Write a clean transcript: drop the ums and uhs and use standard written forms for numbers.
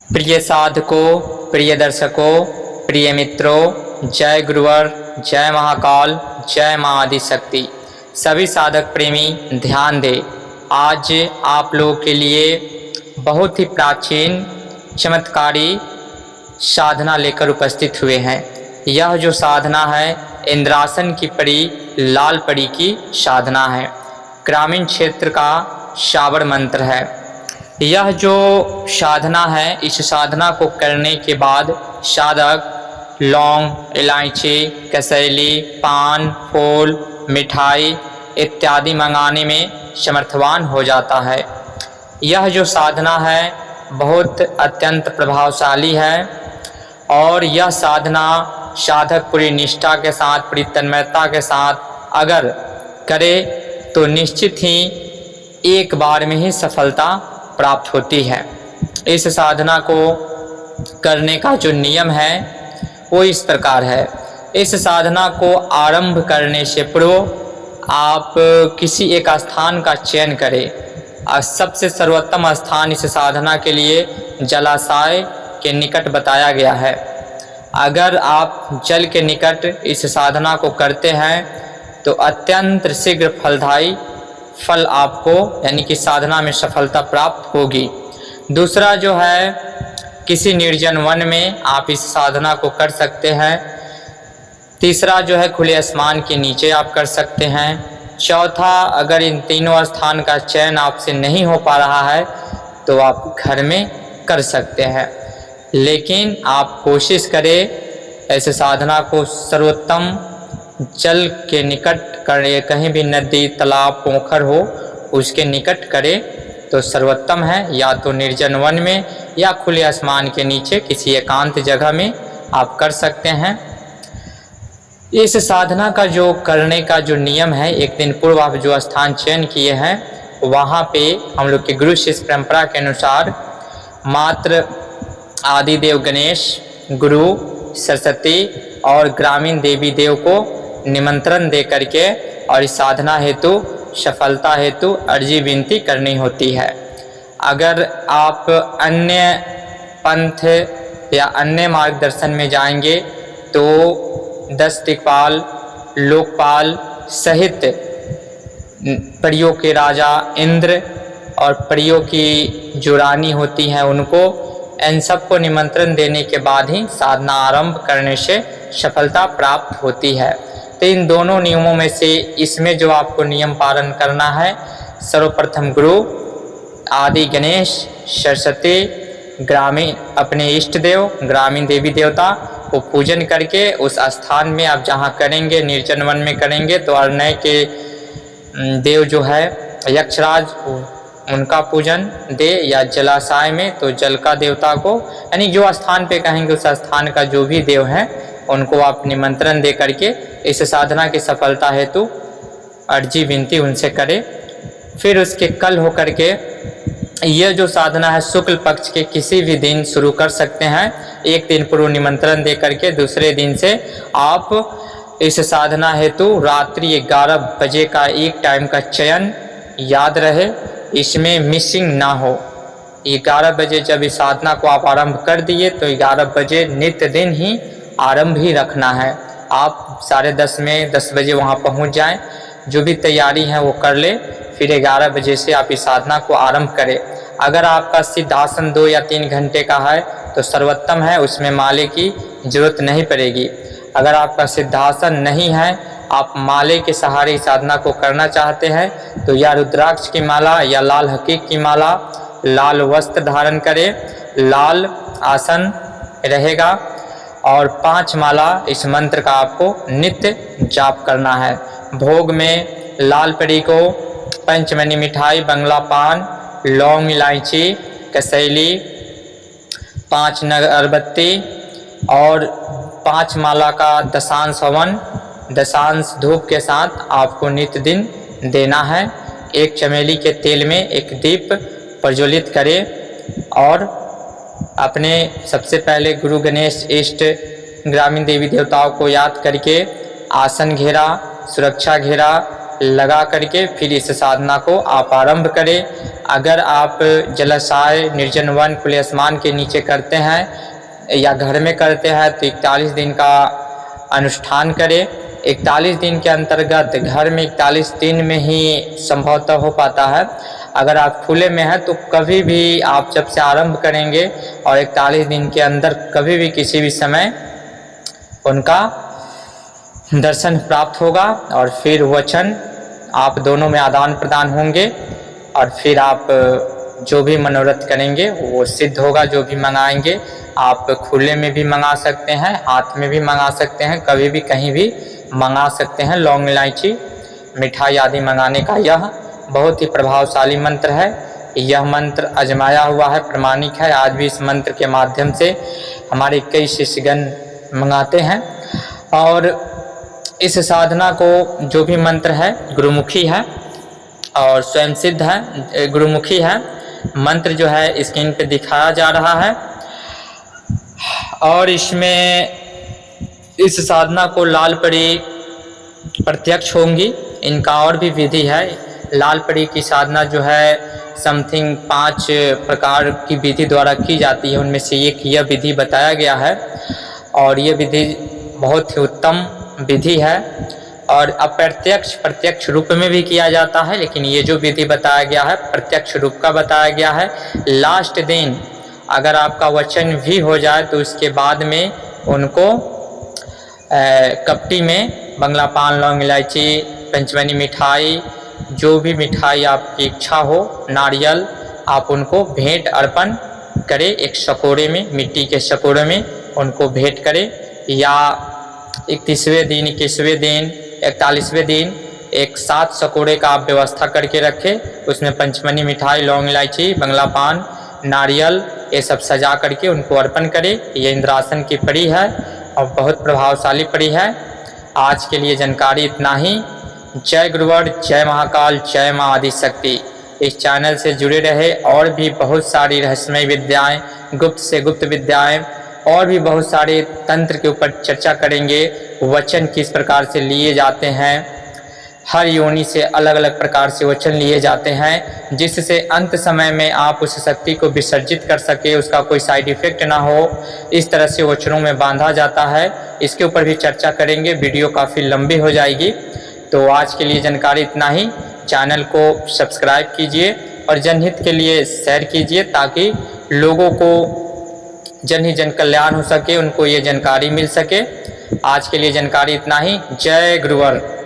प्रिय साधकों, प्रिय दर्शकों, प्रिय मित्रों, जय गुरुवर, जय महाकाल, जय माँ आदिशक्ति। सभी साधक प्रेमी ध्यान दें। आज आप लोगों के लिए बहुत ही प्राचीन चमत्कारी साधना लेकर उपस्थित हुए हैं। यह जो साधना है इंद्रासन की परी, लाल परी की साधना है। ग्रामीण क्षेत्र का श्रावण मंत्र है। यह जो साधना है, इस साधना को करने के बाद साधक लौंग, इलायची, कसैली, पान, फूल, मिठाई इत्यादि मंगाने में समर्थवान हो जाता है। यह जो साधना है बहुत अत्यंत प्रभावशाली है और यह साधना साधक पूरी निष्ठा के साथ, पूरी तन्मयता के साथ अगर करे तो निश्चित ही एक बार में ही सफलता प्राप्त होती है। इस साधना को करने का जो नियम है वो इस प्रकार है। इस साधना को आरंभ करने से पूर्व आप किसी एक स्थान का चयन करें और सबसे सर्वोत्तम स्थान इस साधना के लिए जलाशय के निकट बताया गया है। अगर आप जल के निकट इस साधना को करते हैं तो अत्यंत शीघ्र फलदायी फल आपको यानी कि साधना में सफलता प्राप्त होगी। दूसरा जो है, किसी निर्जन वन में आप इस साधना को कर सकते हैं। तीसरा जो है, खुले आसमान के नीचे आप कर सकते हैं। चौथा, अगर इन तीनों स्थान का चयन आपसे नहीं हो पा रहा है तो आप घर में कर सकते हैं, लेकिन आप कोशिश करें ऐसे साधना को सर्वोत्तम जल के निकट करें। कहीं भी नदी, तालाब, पोखर हो उसके निकट करें तो सर्वोत्तम है। या तो निर्जन वन में या खुले आसमान के नीचे किसी एकांत जगह में आप कर सकते हैं। इस साधना का जो करने का जो नियम है, एक दिन पूर्व आप जो स्थान चयन किए हैं वहाँ पे हम लोग के गुरु शिष्य परंपरा के अनुसार मात्र आदिदेव गणेश, गुरु, सरस्वती और ग्रामीण देवी देव को निमंत्रण दे करके और इस साधना हेतु, सफलता हेतु अर्जी विनती करनी होती है। अगर आप अन्य पंथ या अन्य मार्गदर्शन में जाएंगे तो 10 दिक्पाल, लोकपाल सहित परियों के राजा इंद्र और परियों की जो रानी होती हैं उनको, इन सबको निमंत्रण देने के बाद ही साधना आरंभ करने से सफलता प्राप्त होती है। तो इन दोनों नियमों में से इसमें जो आपको नियम पालन करना है, सर्वप्रथम गुरु, आदि गणेश, सरस्वती, ग्रामीण अपने इष्ट देव, ग्रामीण देवी देवता को पूजन करके उस स्थान में आप जहाँ करेंगे, निर्जन वन में करेंगे तो अरण्य के देव जो है यक्षराज, उनका पूजन दे, या जलाशय में तो जल का देवता को, यानी जो स्थान पे कहेंगे उस स्थान का जो भी देव है उनको आप निमंत्रण दे करके इस साधना की सफलता हेतु अर्जी विनती उनसे करें। फिर उसके कल होकर के यह जो साधना है शुक्ल पक्ष के किसी भी दिन शुरू कर सकते हैं। एक दिन पूर्व निमंत्रण दे करके दूसरे दिन से आप इस साधना हेतु रात्रि 11 बजे का एक टाइम का चयन याद रहे, इसमें मिसिंग ना हो। 11 बजे जब इस साधना को आप आरंभ कर दिए तो 11 बजे नित्य दिन ही आरंभ ही रखना है। आप 10:30 में 10 बजे वहाँ पहुँच जाएं, जो भी तैयारी है वो कर ले, फिर 11 बजे से आप इस साधना को आरंभ करें। अगर आपका सिद्धासन 2 या 3 घंटे का है तो सर्वोत्तम है, उसमें माले की जरूरत नहीं पड़ेगी। अगर आपका सिद्धासन नहीं है, आप माले के सहारे इस साधना को करना चाहते हैं तो या रुद्राक्ष की माला या लाल हकीक की माला, लाल वस्त्र धारण करें, लाल आसन रहेगा और 5 माला इस मंत्र का आपको नित्य जाप करना है। भोग में लाल परी को पंचमनी मिठाई, बंगला पान, लौंग, इलायची, कसैली, 5 नग अगरबत्ती और 5 माला का दशांश हवन, दशांश धूप के साथ आपको नित्य दिन देना है। एक चमेली के तेल में एक दीप प्रज्वलित करें और अपने सबसे पहले गुरु, गणेश, इष्ट, ग्रामीण देवी देवताओं को याद करके आसन घेरा, सुरक्षा घेरा लगा करके फिर इस साधना को आप आरंभ करें। अगर आप जलाशय, निर्जन वन, खुले आसमान के नीचे करते हैं या घर में करते हैं तो 41 दिन का अनुष्ठान करें। 41 दिन के अंतर्गत घर में 41 दिन में ही संभवतः हो पाता है। अगर आप खुले में हैं तो कभी भी आप जब से आरंभ करेंगे और 41 दिन के अंदर कभी भी किसी भी समय उनका दर्शन प्राप्त होगा और फिर वचन आप दोनों में आदान प्रदान होंगे और फिर आप जो भी मनोरथ करेंगे वो सिद्ध होगा। जो भी मंगाएंगे आप खुले में भी मंगा सकते हैं, हाथ में भी मंगा सकते हैं, कभी भी कहीं भी मंगा सकते हैं। लौंग इलायची, मिठाई आदि मंगाने का यह बहुत ही प्रभावशाली मंत्र है। यह मंत्र आजमाया हुआ है, प्रमाणिक है। आज भी इस मंत्र के माध्यम से हमारे कई शिष्यगण मंगाते हैं। और इस साधना को जो भी मंत्र है गुरुमुखी है और स्वयं सिद्ध है, गुरुमुखी है। मंत्र जो है स्क्रीन पे दिखाया जा रहा है और इसमें इस साधना को लाल परी प्रत्यक्ष होंगी। इनका और भी विधि है। लाल परी की साधना जो है समथिंग 5 प्रकार की विधि द्वारा की जाती है, उनमें से एक यह विधि बताया गया है और ये विधि बहुत ही उत्तम विधि है। और अप्रत्यक्ष प्रत्यक्ष रूप में भी किया जाता है, लेकिन ये जो विधि बताया गया है प्रत्यक्ष रूप का बताया गया है। लास्ट दिन अगर आपका वचन भी हो जाए तो उसके बाद में उनको कपटी में बंगला पान, लौंग इलायची, पंचमनी मिठाई, जो भी मिठाई आपकी इच्छा हो, नारियल, आप उनको भेंट अर्पण करें। एक शकोरे में, मिट्टी के शकोरे में उनको भेंट करें। या 31वें दिन, 21वें दिन, 41वें दिन एक 7 शकोरे का आप व्यवस्था करके रखें। उसमें पंचमनी मिठाई, लौंग इलायची, बंगला पान, नारियल ये सब सजा करके उनको अर्पण करें। ये इंद्रासन की परी है और बहुत प्रभावशाली परी है। आज के लिए जानकारी इतना ही। जय गुरुवर, जय महाकाल, जय माँ आदिशक्ति। इस चैनल से जुड़े रहे। और भी बहुत सारी रहस्यमय विद्याएं, गुप्त से गुप्त विद्याएं और भी बहुत सारे तंत्र के ऊपर चर्चा करेंगे। वचन किस प्रकार से लिए जाते हैं, हर योनि से अलग अलग प्रकार से वचन लिए जाते हैं, जिससे अंत समय में आप उस शक्ति को विसर्जित कर सके, उसका कोई साइड इफेक्ट ना हो। इस तरह से वचनों में बांधा जाता है। इसके ऊपर भी चर्चा करेंगे। वीडियो काफ़ी लंबी हो जाएगी। तो आज के लिए जानकारी इतना ही। चैनल को सब्सक्राइब कीजिए और जनहित के लिए शेयर कीजिए ताकि लोगों को जन ही जन कल्याण हो सके, उनको ये जानकारी मिल सके। आज के लिए जानकारी इतना ही। जय गुरुवर।